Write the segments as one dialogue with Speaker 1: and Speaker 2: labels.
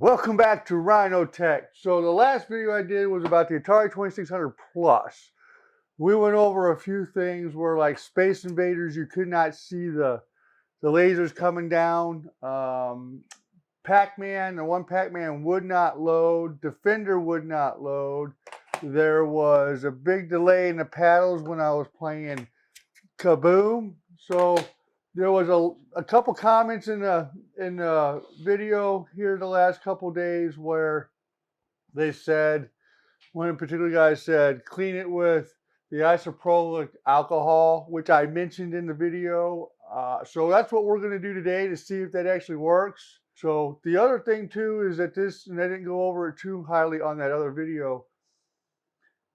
Speaker 1: Welcome back to Rhino Tech. So the last video I did was about the Atari 2600 Plus. We went over a few things where, like Space Invaders, you could not see the lasers coming down. Pac-Man, the one Pac-Man would not load. Defender would not load. There was a big delay in the paddles when I was playing Kaboom. So there was a couple comments in the video here the last couple days where they said, one particular guy said, clean it with the isopropyl alcohol, which I mentioned in the video. So that's what we're going to do today to see if that actually works. So the other thing too is that this, and I didn't go over it too highly on that other video,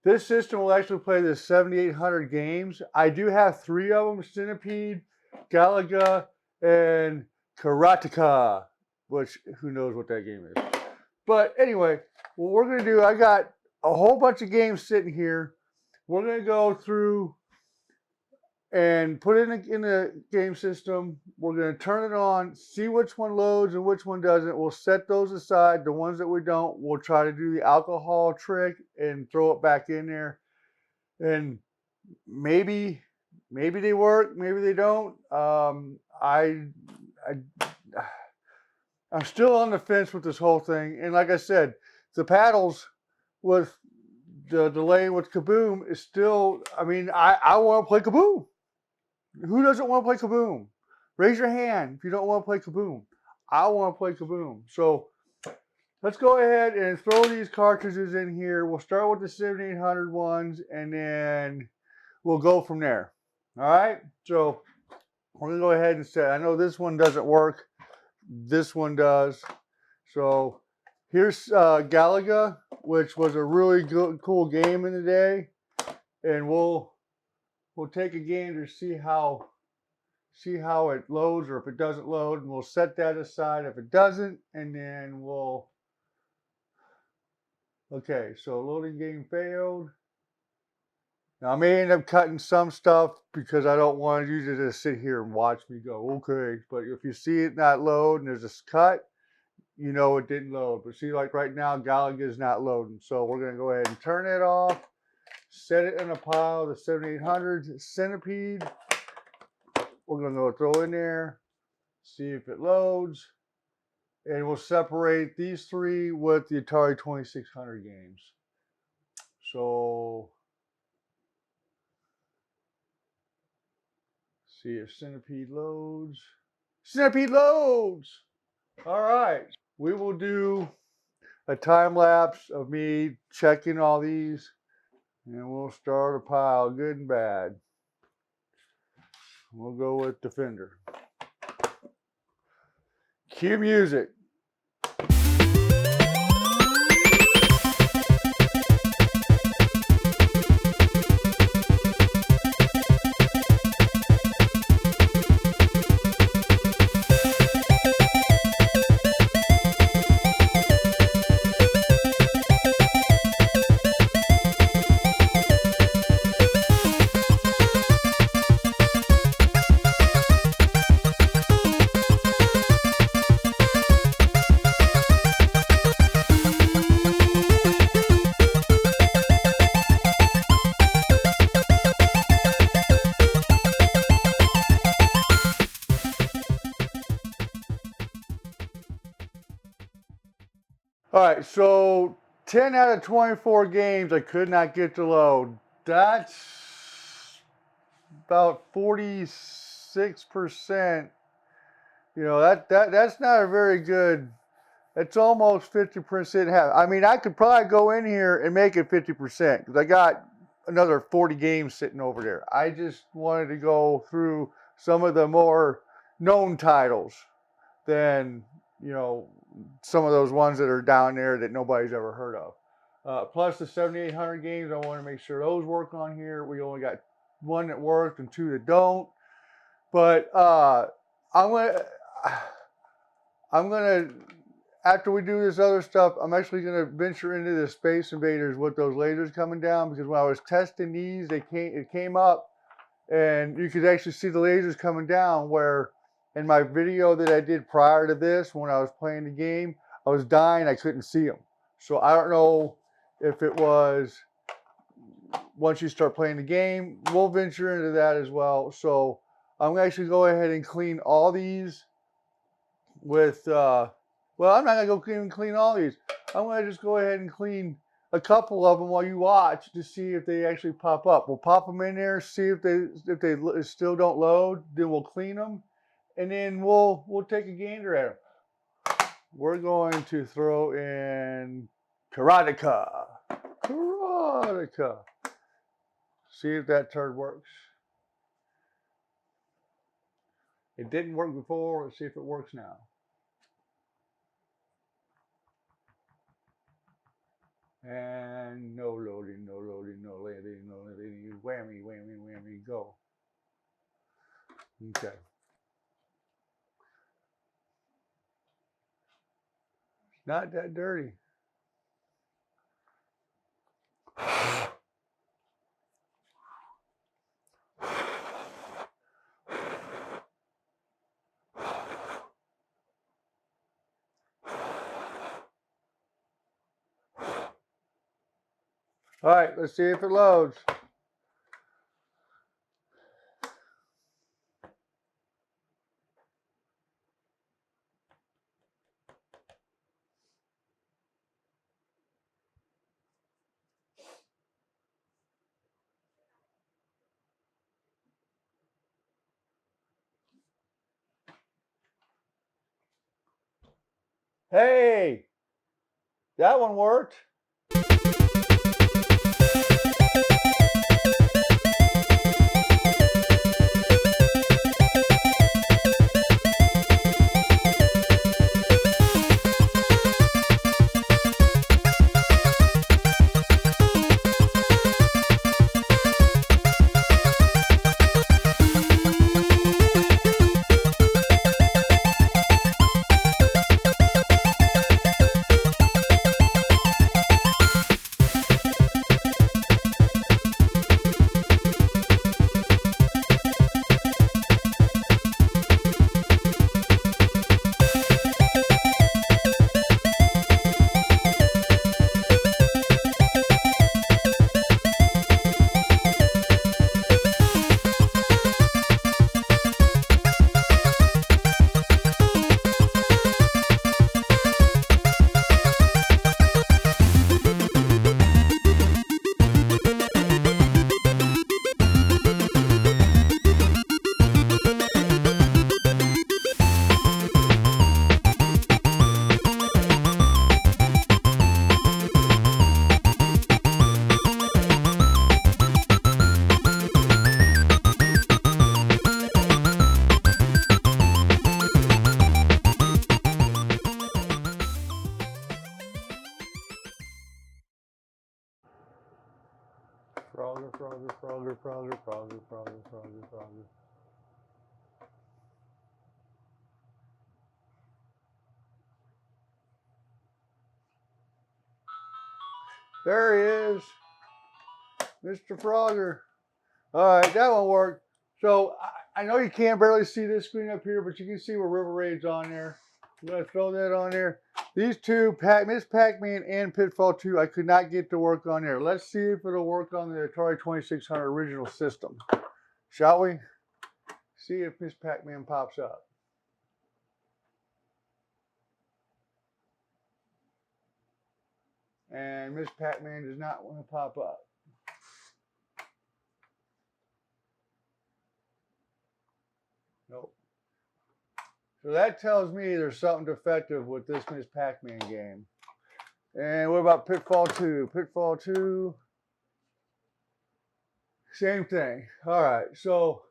Speaker 1: this system will actually play the 7,800 games. I do have 3 of them: Centipede, Galaga, and Karateka, which who knows what that game is. But anyway, what we're going to do, I got a whole bunch of games sitting here. We're going to go through and put it in the game system. We're going to turn it on, see which one loads and which one doesn't. We'll set those aside. The ones that we don't, we'll try to do the alcohol trick and throw it back in there. And maybe they work, maybe they don't. I'm still on the fence with this whole thing. And like I said, the paddles with the delay with Kaboom is still, I mean, I want to play Kaboom. Who doesn't want to play Kaboom? Raise your hand if you don't want to play Kaboom. I want to play Kaboom. So let's go ahead and throw these cartridges in here. We'll start with the 7800 ones and then we'll go from there. All right. So we're going to go ahead and set. I know this one doesn't work. This one does. So here's Galaga, which was a really good, cool game in the day. And we'll take a game to see how it loads or if it doesn't load, and we'll set that aside if it doesn't, and then we'll, okay, so loading game failed. Now I may end up cutting some stuff because I don't want you to just sit here and watch me go, okay, but if you see it not load and there's a cut, you know it didn't load. But see, like right now, Galaga is not loading. So we're going to go ahead and turn it off, set it in a pile, the 7800 Centipede. We're going to go throw in there, see if it loads, and we'll separate these 3 with the Atari 2600 games. So, see if Centipede loads. Centipede loads! All right, we will do a time lapse of me checking all these, and we'll start a pile, good and bad. We'll go with Defender. Cue music. All right, so 10 out of 24 games I could not get to load. That's about 46%. You know, that's not a very good, it's almost 50% half. I mean, I could probably go in here and make it 50% because I got another 40 games sitting over there. I just wanted to go through some of the more known titles than, you know, some of those ones that are down there that nobody's ever heard of. Plus the 7,800 games, I want to make sure those work on here. We only got 1 that worked and 2 that don't. But I'm gonna, after we do this other stuff, I'm actually gonna venture into the Space Invaders with those lasers coming down, because when I was testing these, it came up, and you could actually see the lasers coming down. Where in my video that I did prior to this, when I was playing the game, I was dying. I couldn't see them. So I don't know if it was once you start playing the game. We'll venture into that as well. So I'm going to actually go ahead and clean all these with, well, I'm not going to go clean all these. I'm going to just go ahead and clean a couple of them while you watch to see if they actually pop up. We'll pop them in there, see if they still don't load. Then we'll clean them, and then we'll take a gander at them. We're going to throw in Karateka. Karateka. See if that turd works. It didn't work before. Let's see if it works now. And no loading, no loading, no loading, no loading. Whammy, whammy, whammy, go. Okay. It's not that dirty. All right, let's see if it loads. Hey, that one worked. Frogger, frogger, frogger, frogger, frogger, frogger, frogger, frogger. There he is, Mr. Frogger. All right, that one worked. So I know you can't barely see this screen up here, but you can see where River Raid's on there. I'm gonna throw that on there. These two, Miss Pac-Man and Pitfall 2, I could not get to work on there. Let's see if it'll work on the Atari 2600 original system. Shall we? See if Miss Pac-Man pops up. And Miss Pac-Man does not want to pop up. Nope. So that tells me there's something defective with this Miss Pac-Man game. And what about Pitfall 2? Pitfall 2, same thing. All right, so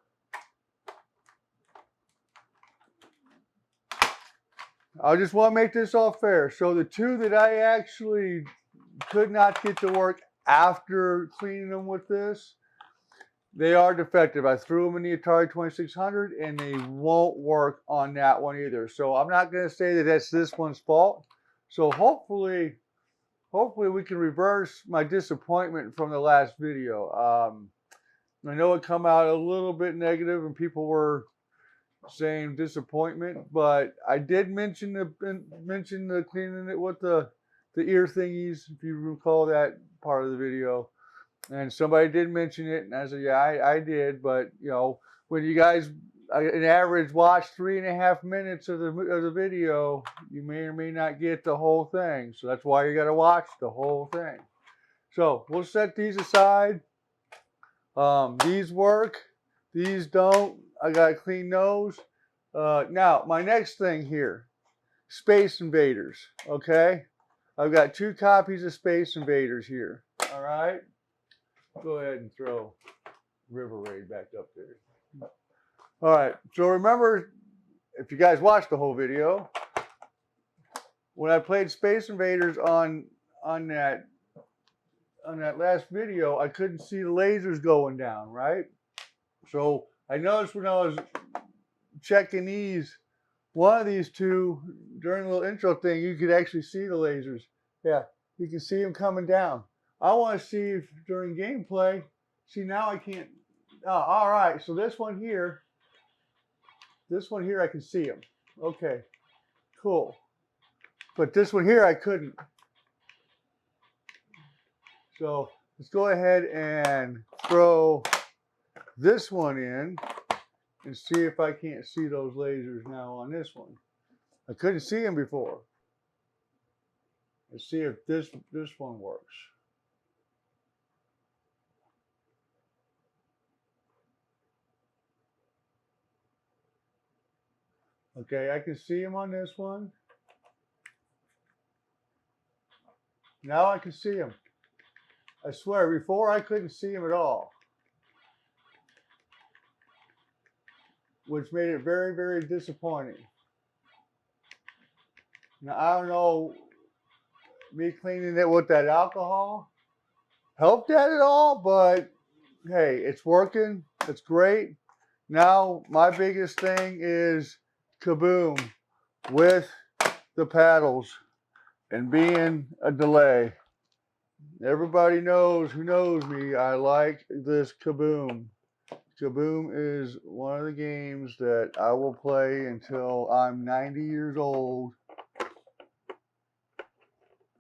Speaker 1: I just want to make this all fair. So the two that I actually could not get to work after cleaning them with this, they are defective. I threw them in the Atari 2600 and they won't work on that one either. So I'm not going to say that that's this one's fault. So hopefully we can reverse my disappointment from the last video. I know it come out a little bit negative and people were same disappointment. But I did mention the cleaning it with the ear thingies, if you recall that part of the video. And somebody did mention it, and I said, yeah, I did. But you know, when you guys an average watch 3.5 minutes of the video, you may or may not get the whole thing. So that's why you got to watch the whole thing. So we'll set these aside. These work, these don't. I got to clean those. Now, my next thing here, Space Invaders. Okay, I've got 2 copies of Space Invaders here. All right, go ahead and throw River Raid back up there. All right, so remember, if you guys watched the whole video, when I played Space Invaders on that last video, I couldn't see the lasers going down, right? So I noticed when I was checking one of these 2 during the little intro thing, you could actually see the lasers. Yeah, you can see them coming down. I want to see if during gameplay, see now I can't. Oh, all right, so this one here I can see them. Okay, cool. But this one here I couldn't. So let's go ahead and throw this one in and see if I can't see those lasers now on this one. I couldn't see them before. Let's see if this one works. Okay, I can see them on this one. Now I can see them. I swear, before I couldn't see them at all, which made it very, very disappointing. Now, I don't know, me cleaning it with that alcohol helped that at all, but hey, it's working. It's great. Now, my biggest thing is Kaboom with the paddles and being a delay. Everybody knows who knows me. I like this Kaboom. Kaboom is one of the games that I will play until I'm 90 years old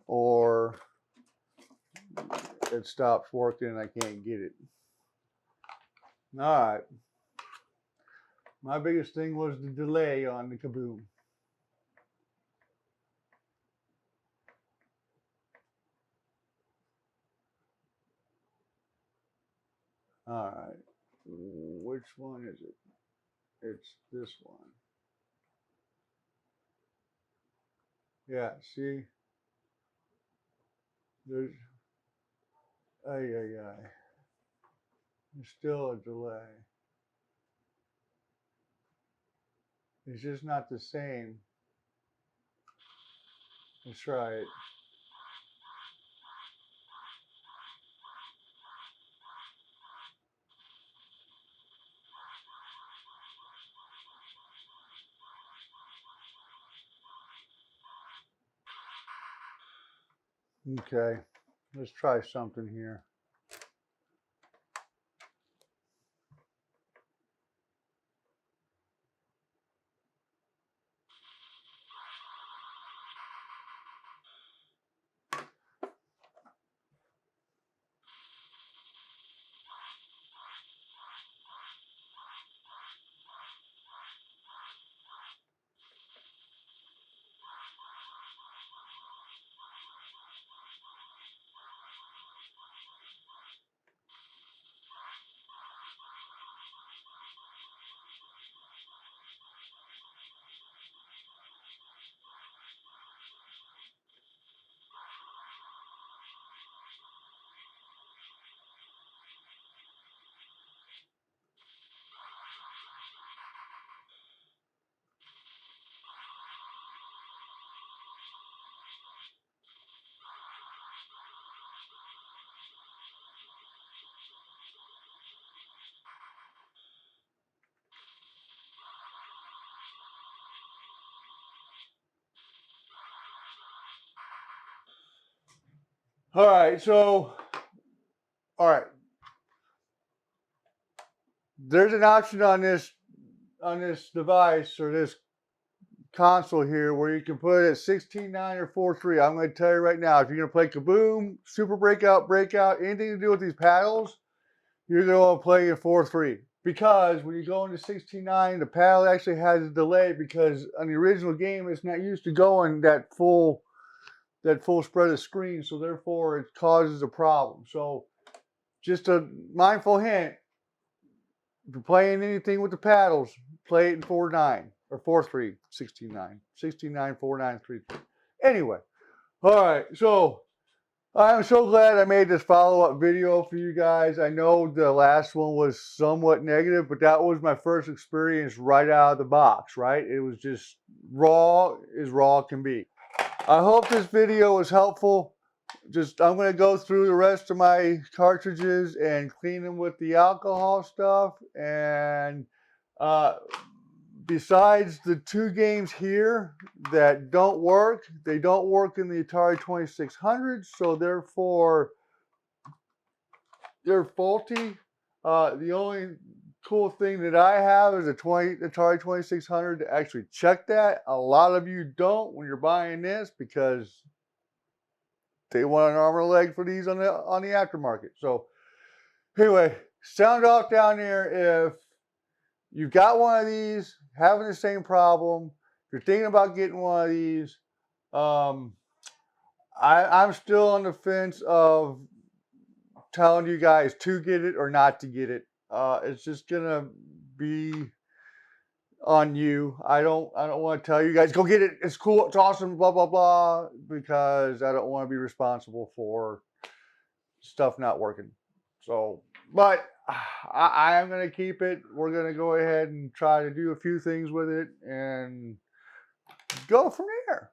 Speaker 1: or it stops working and I can't get it. All right. My biggest thing was the delay on the Kaboom. All right. Which one is it? It's this one. Yeah, see? There's, there's still a delay. It's just not the same. Let's try it. Okay, let's try something here. All right, so, all right. There's an option on this this device or this console here where you can put it at 16.9 or 4.3. I'm going to tell you right now, if you're going to play Kaboom, Super Breakout, anything to do with these paddles, you're going to play in 4.3. Because when you go into 16.9, the paddle actually has a delay because on the original game, it's not used to going that full spread of screen. So therefore, it causes a problem. So just a mindful hint, if you're playing anything with the paddles, play it in 4.9 or 4.3, 16.9, 16.9, 4.9, 3.3. Anyway, all right. So I'm so glad I made this follow-up video for you guys. I know the last one was somewhat negative, but that was my first experience right out of the box, right? It was just raw as raw can be. I hope this video was helpful. I'm going to go through the rest of my cartridges and clean them with the alcohol stuff. And besides the 2 games here that don't work, they don't work in the Atari 2600, so therefore they're faulty. The only cool thing that I have is a Atari 2600 to actually check that. A lot of you don't when you're buying this because they want an arm and a leg for these on the aftermarket. So anyway, sound off down there if you've got one of these, having the same problem. If you're thinking about getting one of these, I'm still on the fence of telling you guys to get it or not to get it. It's just gonna be on you. I don't want to tell you guys go get it. It's cool. It's awesome. Blah blah blah. Because I don't want to be responsible for stuff not working. So, but I am going to keep it. We're going to go ahead and try to do a few things with it and go from there.